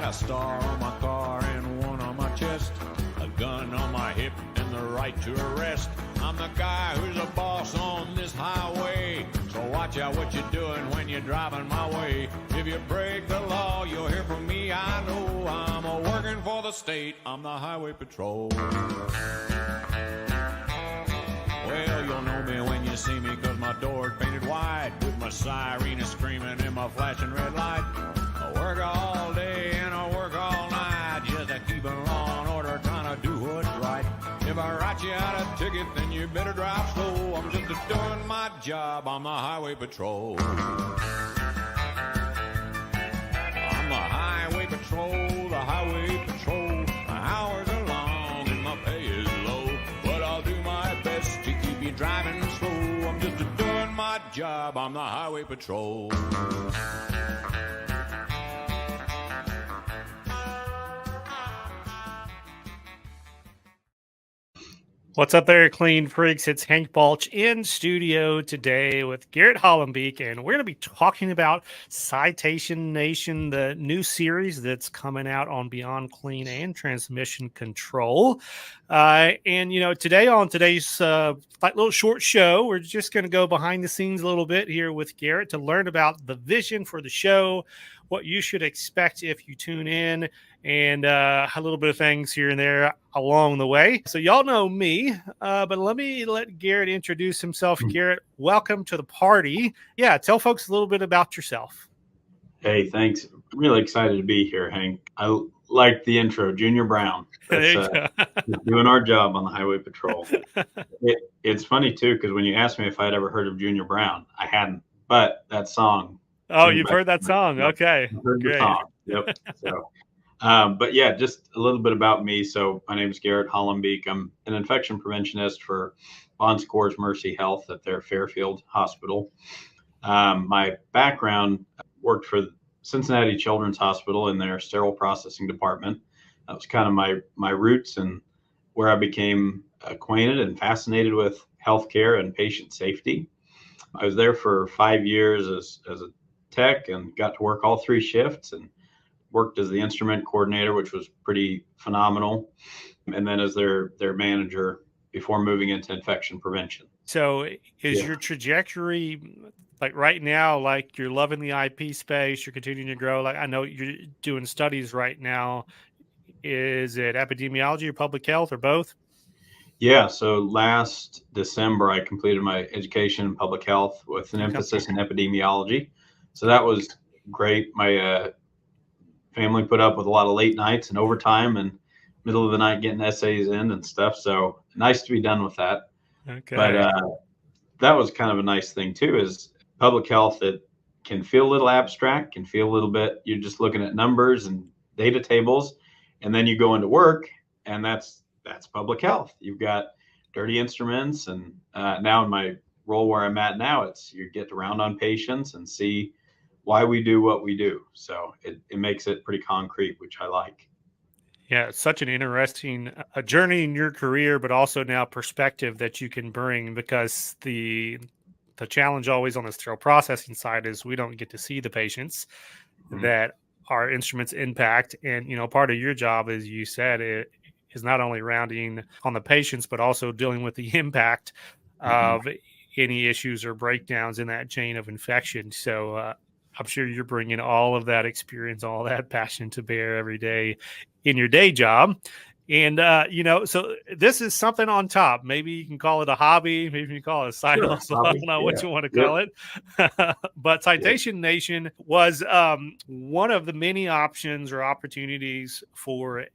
got a star on my car and one on my chest, a gun on my hip and the right to arrest. I'm the guy who's a boss on this highway, so watch out what you're doing when you're driving my way. If you break the law, you'll hear from me, I know. I'm a working for the state, I'm the highway patrol. Well, you'll know me when you see me, 'cause my door's painted white, with my siren screaming and my flashing red light. I work all day and I work all night, just to keep law and order, trying to do what's right. If I write you out a ticket, then you better drive slow. I'm just doing my job, I'm the highway patrol. I'm the highway patrol, the highway patrol. My hours are long and my pay is low, but I'll do my best to keep you driving slow. I'm just doing my job, I'm the highway patrol. What's up there, clean freaks? It's Hank Balch in studio today with Garrett Hollembeak, and we're going to be talking about Citation Nation, the new series that's coming out on Beyond Clean and Transmission Control. And, you know, today on today's little short show, we're just going to go behind the scenes a little bit here with Garrett to learn about the vision for the show, what you should expect if you tune in, and a little bit of things here and there along the way. So y'all know me, but let Garrett introduce himself. Garrett, welcome to the party. Yeah, tell folks a little bit about yourself. Hey, thanks. Really excited to be here, Hank. I like the intro, Junior Brown. That's doing our job on the highway patrol. It's funny, too, because when you asked me if I'd ever heard of Junior Brown, I hadn't, but that song. Oh, you've heard that song? Okay. I've heard the song. Yep. So, but yeah, just a little bit about me. So my name is Garrett Hollembeak. I'm an infection preventionist for Bon Secours Mercy Health at their Fairfield Hospital. My background, worked for Cincinnati Children's Hospital in their sterile processing department. That was kind of my roots and where I became acquainted and fascinated with healthcare and patient safety. I was there for 5 years as a tech and got to work all 3 shifts and worked as the instrument coordinator, which was pretty phenomenal. And then as their manager before moving into infection prevention. So is your trajectory, like right now, like you're loving the IP space, you're continuing to grow? Like I know you're doing studies right now. Is it epidemiology or public health or both? Yeah. So last December, I completed my education in public health with an emphasis in epidemiology. So that was great. My family put up with a lot of late nights and overtime and middle of the night getting essays in and stuff. So nice to be done with that. Okay. But that was kind of a nice thing too, is public health that can feel a little abstract, can feel a little bit, you're just looking at numbers and data tables, and then you go into work and that's public health. You've got dirty instruments. And now in my role where I'm at now, it's you get around on patients and see why we do what we do. So it makes it pretty concrete, which I like. Yeah, it's such an interesting journey in your career, but also now perspective that you can bring, because the challenge always on the sterile processing side is we don't get to see the patients that our instruments impact. And, you know, part of your job, as you said, it is not only rounding on the patients, but also dealing with the impact of any issues or breakdowns in that chain of infection. So I'm sure you're bringing all of that experience, all that passion to bear every day in your day job. And, you know, so this is something on top. Maybe you can call it a hobby. Maybe you can call it a side hustle. I don't know what you want to call it. But Citation Nation was one of the many options or opportunities for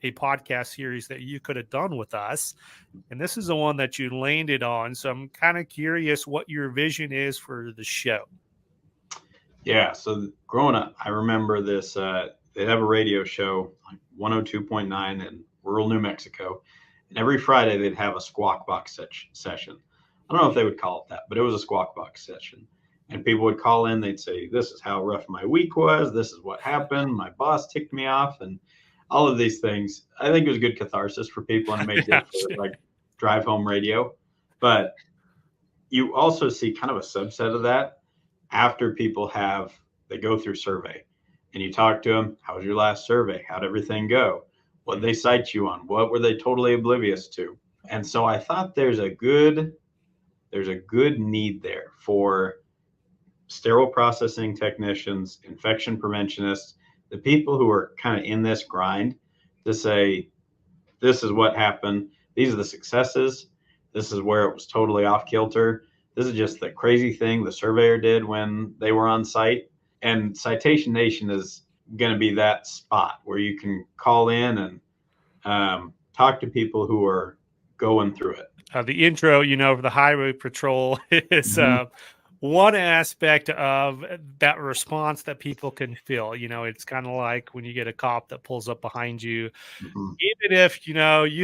a podcast series that you could have done with us. And this is the one that you landed on. So I'm kind of curious what your vision is for the show. Yeah. So growing up, I remember this, they'd have a radio show, like 102.9 in rural New Mexico. And every Friday they'd have a squawk box session. I don't know if they would call it that, but it was a squawk box session. And people would call in, they'd say, this is how rough my week was. This is what happened. My boss ticked me off and all of these things. I think it was good catharsis for people and it made it for like drive home radio. But you also see kind of a subset of that after people they go through survey. and you talk to them, how was your last survey? How'd everything go? What they cite you on? What were they totally oblivious to? And so I thought there's a good need there for sterile processing technicians, infection preventionists, the people who are kind of in this grind to say, this is what happened. These are the successes. This is where it was totally off kilter. This is just the crazy thing the surveyor did when they were on site. And Citation Nation is going to be that spot where you can call in and talk to people who are going through it. The intro, for the highway patrol is one aspect of that response that people can feel. It's kind of like when you get a cop that pulls up behind you, even if, you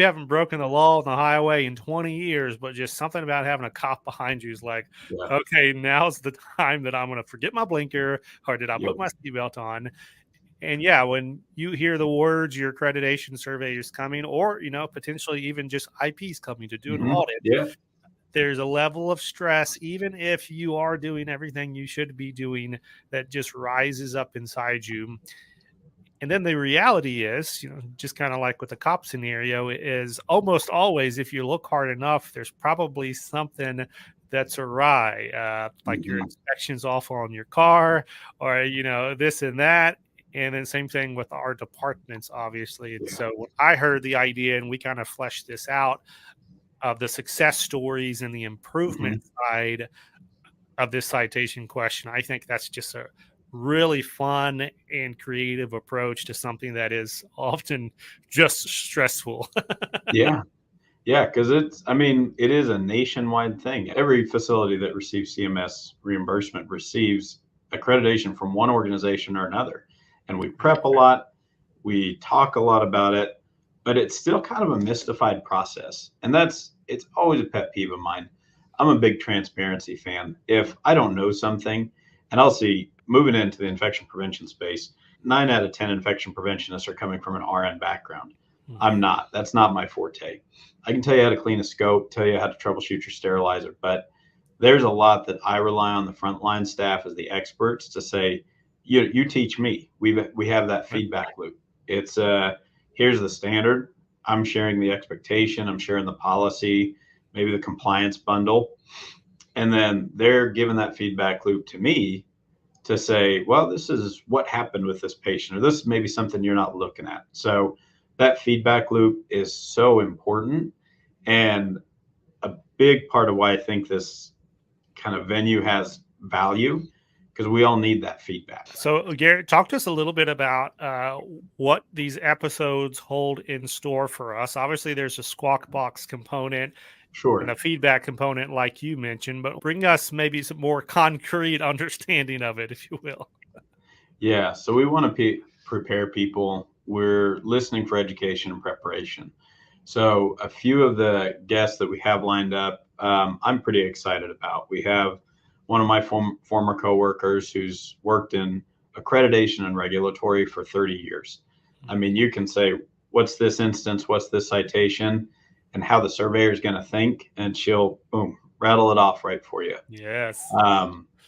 haven't broken the law on the highway in 20 years, but just something about having a cop behind you is like, okay, now's the time that I'm going to forget my blinker, or did I put my seatbelt on? And when you hear the words, your accreditation survey is coming, or, potentially even just IPs coming to do an audit, there's a level of stress, even if you are doing everything you should be doing, that just rises up inside you. And then the reality is, just kind of like with the cop scenario, is almost always, if you look hard enough, there's probably something that's awry, like your inspection's off on your car, or, this and that. And then same thing with our departments, obviously. And so when I heard the idea and we kind of fleshed this out of the success stories and the improvement side of this citation question, I think that's just a really fun and creative approach to something that is often just stressful. Yeah, because it is a nationwide thing. Every facility that receives CMS reimbursement receives accreditation from one organization or another. And we prep a lot, we talk a lot about it, but it's still kind of a mystified process. And it's always a pet peeve of mine. I'm a big transparency fan. If I don't know something, and I'll see, moving into the infection prevention space, 9 out of 10 infection preventionists are coming from an RN background. I'm not. That's not my forte. I can tell you how to clean a scope, tell you how to troubleshoot your sterilizer, but there's a lot that I rely on the frontline staff as the experts to say, you teach me. We have that feedback loop. It's here's the standard. I'm sharing the expectation. I'm sharing the policy, maybe the compliance bundle. And then they're giving that feedback loop to me to say, well, this is what happened with this patient, or this is maybe something you're not looking at. So that feedback loop is so important, and a big part of why I think this kind of venue has value, because we all need that feedback. So Garrett, talk to us a little bit about what these episodes hold in store for us. Obviously, there's a squawk box component. Sure. And a feedback component like you mentioned, but bring us maybe some more concrete understanding of it, if you will. Yeah, so we want to prepare people. We're listening for education and preparation. So a few of the guests that we have lined up, I'm pretty excited about. We have one of my former coworkers who's worked in accreditation and regulatory for 30 years. I mean, you can say, what's this instance? What's this citation? And how the surveyor is going to think, and she'll rattle it off right for you. Yes.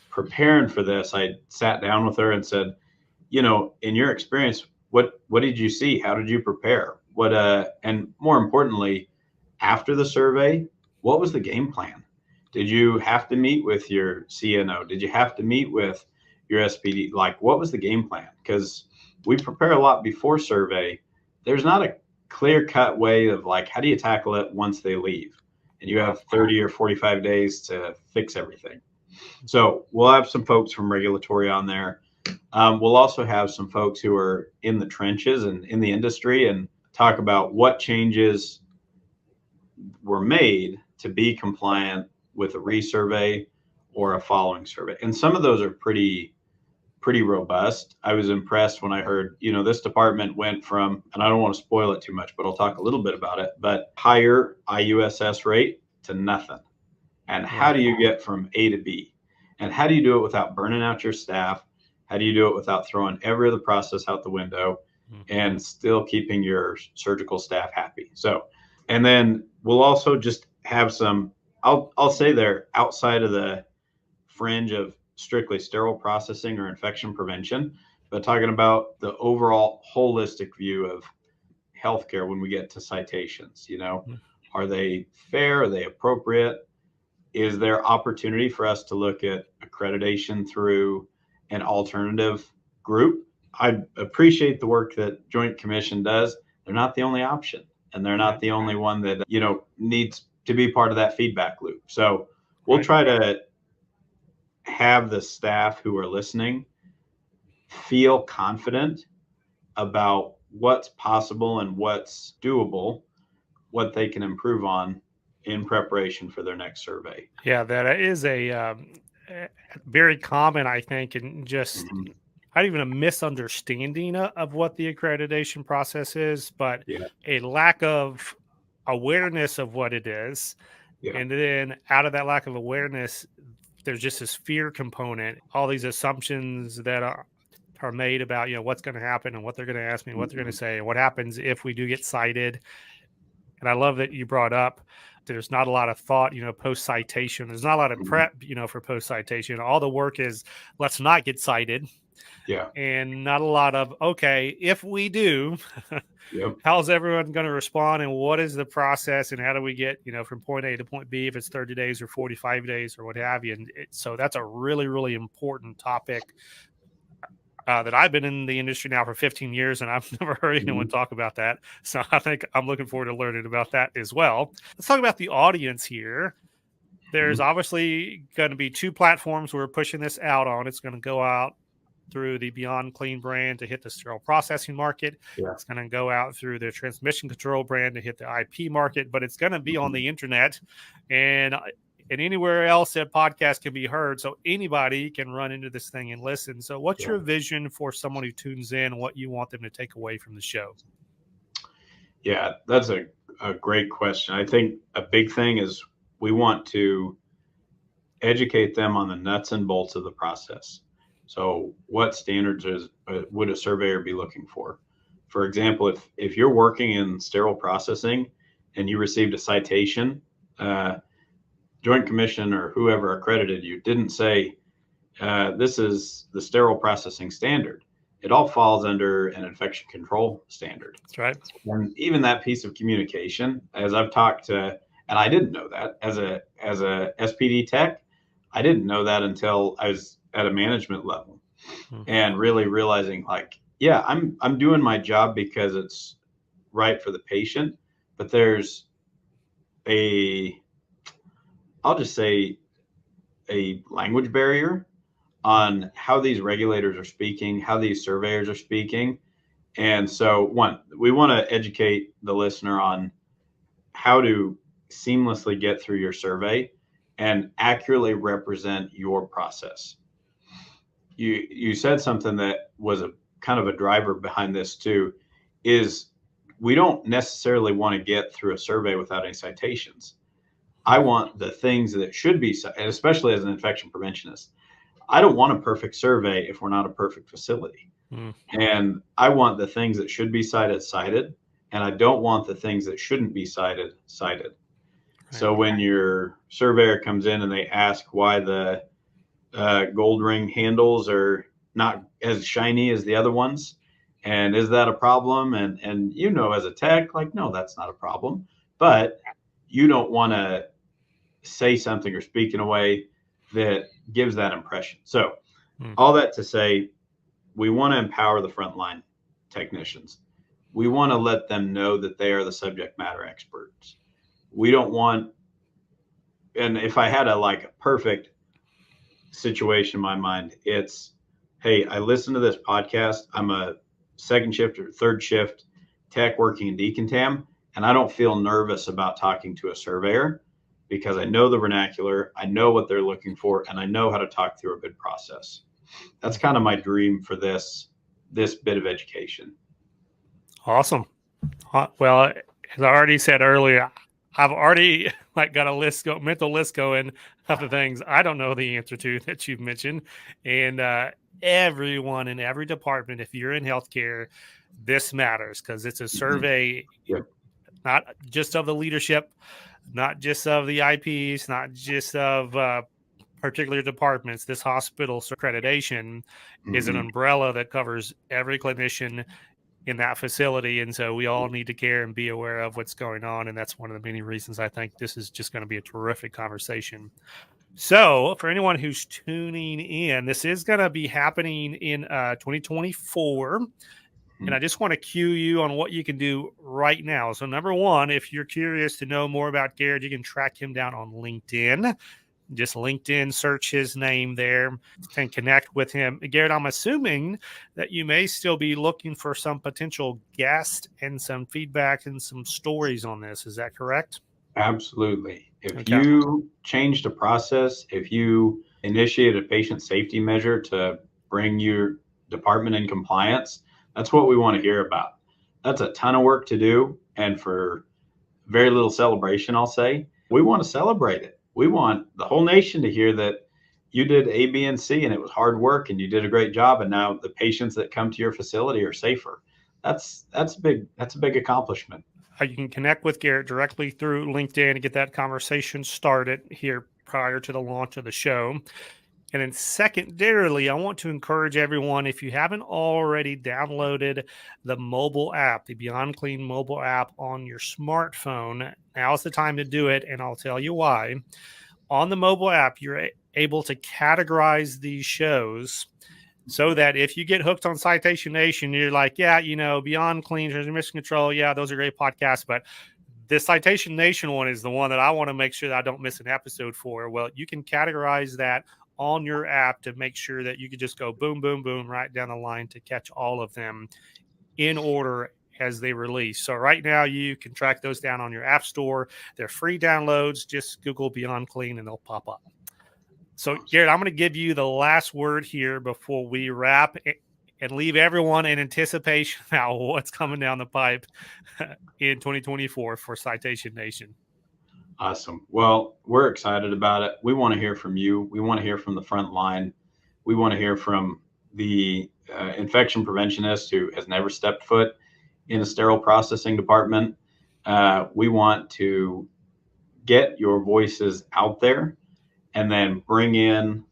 Preparing for this, I sat down with her and said, in your experience, what did you see? How did you prepare? And more importantly, after the survey, what was the game plan? Did you have to meet with your CNO? Did you have to meet with your SPD? Like, what was the game plan? Because we prepare a lot before survey. There's not a clear-cut way of like, how do you tackle it once they leave? And you have 30 or 45 days to fix everything. So we'll have some folks from regulatory on there. We'll also have some folks who are in the trenches and in the industry and talk about what changes were made to be compliant with a resurvey or a following survey. And some of those are pretty robust. I was impressed when I heard, this department went from, and I don't want to spoil it too much, but I'll talk a little bit about it, but higher IUSS rate to nothing. And how do you get from A to B? And how do you do it without burning out your staff? How do you do it without throwing every other process out the window and still keeping your surgical staff happy? So, and then we'll also just have some, I'll say they're outside of the fringe of strictly sterile processing or infection prevention, but talking about the overall holistic view of healthcare when we get to citations. Are they fair? Are they appropriate? Is there opportunity for us to look at accreditation through an alternative group? I appreciate the work that Joint Commission does. They're not the only option, and they're not the only one that, needs to be part of that feedback loop. So we'll try to have the staff who are listening feel confident about what's possible and what's doable, what they can improve on in preparation for their next survey. Yeah, that is a very common, I think, and just not even a misunderstanding of what the accreditation process is, but a lack of awareness of what it is. Yeah. And then out of that lack of awareness, there's just this fear component, all these assumptions that are made about, what's going to happen and what they're going to ask me and what they're going to say and what happens if we do get cited. And I love that you brought up there's not a lot of thought, post citation. There's not a lot of prep, for post citation. All the work is let's not get cited. Yeah. And not a lot of, okay, if we do, how's everyone going to respond and what is the process and how do we get, from point A to point B, if it's 30 days or 45 days or what have you. And so that's a really, really important topic that I've been in the industry now for 15 years, and I've never heard anyone talk about that. So I think I'm looking forward to learning about that as well. Let's talk about the audience here. There's obviously going to be 2 platforms we're pushing this out on. It's going to go out through the Beyond Clean brand to hit the sterile processing market. Yeah. It's going to go out through the transmission control brand to hit the IP market, but it's going to be on the internet and anywhere else that podcast can be heard. So anybody can run into this thing and listen. So what's your vision for someone who tunes in, what you want them to take away from the show? Yeah, that's a great question. I think a big thing is we want to educate them on the nuts and bolts of the process. So what standards would a surveyor be looking for? For example, if you're working in sterile processing and you received a citation, Joint Commission or whoever accredited you didn't say, this is the sterile processing standard. It all falls under an infection control standard. That's right. And even that piece of communication, as I've talked to, and I didn't know that as a SPD tech, I didn't know that until I was at a management level and really realizing I'm doing my job because it's right for the patient, but there's I'll just say a language barrier on how these regulators are speaking, how these surveyors are speaking. And so we want to educate the listener on how to seamlessly get through your survey and accurately represent your process. You said something that was a kind of a driver behind this too, is we don't necessarily want to get through a survey without any citations. I want the things that should be, and especially as an infection preventionist, I don't want a perfect survey if we're not a perfect facility. And I want the things that should be cited, and I don't want the things that shouldn't be cited. Right. So when your surveyor comes in and they ask why the gold ring handles are not as shiny as the other ones, and is that a problem? And as a tech, no, that's not a problem. But you don't want to say something or speak in a way that gives that impression. So all that to say, we want to empower the frontline technicians. We want to let them know that they are the subject matter experts. We don't want, and if I had a perfect situation in my mind, it's, hey, I listen to this podcast. I'm a second shift or third shift tech working in decontam, and I don't feel nervous about talking to a surveyor because I know the vernacular, I know what they're looking for, and I know how to talk through a good process. That's kind of my dream for this bit of education. Awesome. Well, as I already said earlier, I've already got a mental list going of the things I don't know the answer to that you've mentioned. And everyone in every department, if you're in healthcare, this matters because it's a survey, not just of the leadership, not just of the IPs, not just of particular departments, this hospital's accreditation is an umbrella that covers every clinician in that facility. And so we all need to care and be aware of what's going on. And that's one of the many reasons I think this is just going to be a terrific conversation. So for anyone who's tuning in, this is going to be happening in 2024. And I just want to cue you on what you can do right now. So number one, if you're curious to know more about Garrett, you can track him down on LinkedIn. Just LinkedIn, search his name there and connect with him. Garrett, I'm assuming that you may still be looking for some potential guests and some feedback and some stories on this. Is that correct? Absolutely. If you changed a process, if you initiated a patient safety measure to bring your department in compliance, that's what we want to hear about. That's a ton of work to do. And for very little celebration, I'll say, we want to celebrate it. We want the whole nation to hear that you did A, B, and C, and it was hard work and you did a great job. And now the patients that come to your facility are safer. That's a big accomplishment. You can connect with Garrett directly through LinkedIn and get that conversation started here prior to the launch of the show. And then secondarily, I want to encourage everyone, if you haven't already downloaded the mobile app, the Beyond Clean mobile app on your smartphone, now's the time to do it, and I'll tell you why. On the mobile app, you're able to categorize these shows so that if you get hooked on Citation Nation, you're like, yeah, Beyond Clean, Transmission Control, yeah, those are great podcasts, but the Citation Nation one is the one that I want to make sure that I don't miss an episode for. Well, you can categorize that on your app to make sure that you can just go boom, boom, boom, right down the line to catch all of them in order as they release. So right now you can track those down on your app store. They're free downloads. Just Google Beyond Clean and they'll pop up. So Garrett, I'm going to give you the last word here before we wrap and leave everyone in anticipation now what's coming down the pipe in 2024 for Citation Nation. Awesome. Well, we're excited about it. We want to hear from you. We want to hear from the front line. We want to hear from the infection preventionist who has never stepped foot in a sterile processing department. We want to get your voices out there and then bring in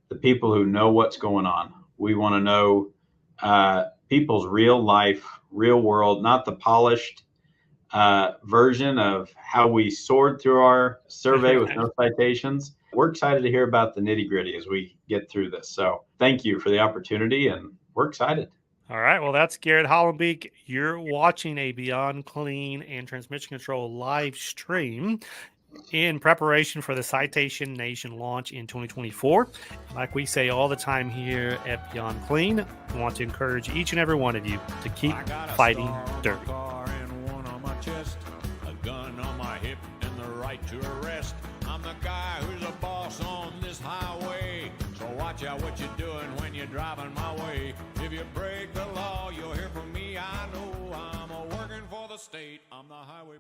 the people who know what's going on. We want to know people's real life, real world, not the polished version of how we soared through our survey with no citations. We're excited to hear about the nitty gritty as we get through this. So thank you for the opportunity, and we're excited. All right. Well, that's Garrett Hollembeak. You're watching a Beyond Clean and Transmission Control live stream in preparation for the Citation Nation launch in 2024. Like we say all the time here at Beyond Clean, we want to encourage each and every one of you to keep fighting dirty. To arrest. I'm the guy who's a boss on this highway. So watch out what you're doing when you're driving my way. If you break the law, you'll hear from me. I know I'm a working for the state. I'm the highway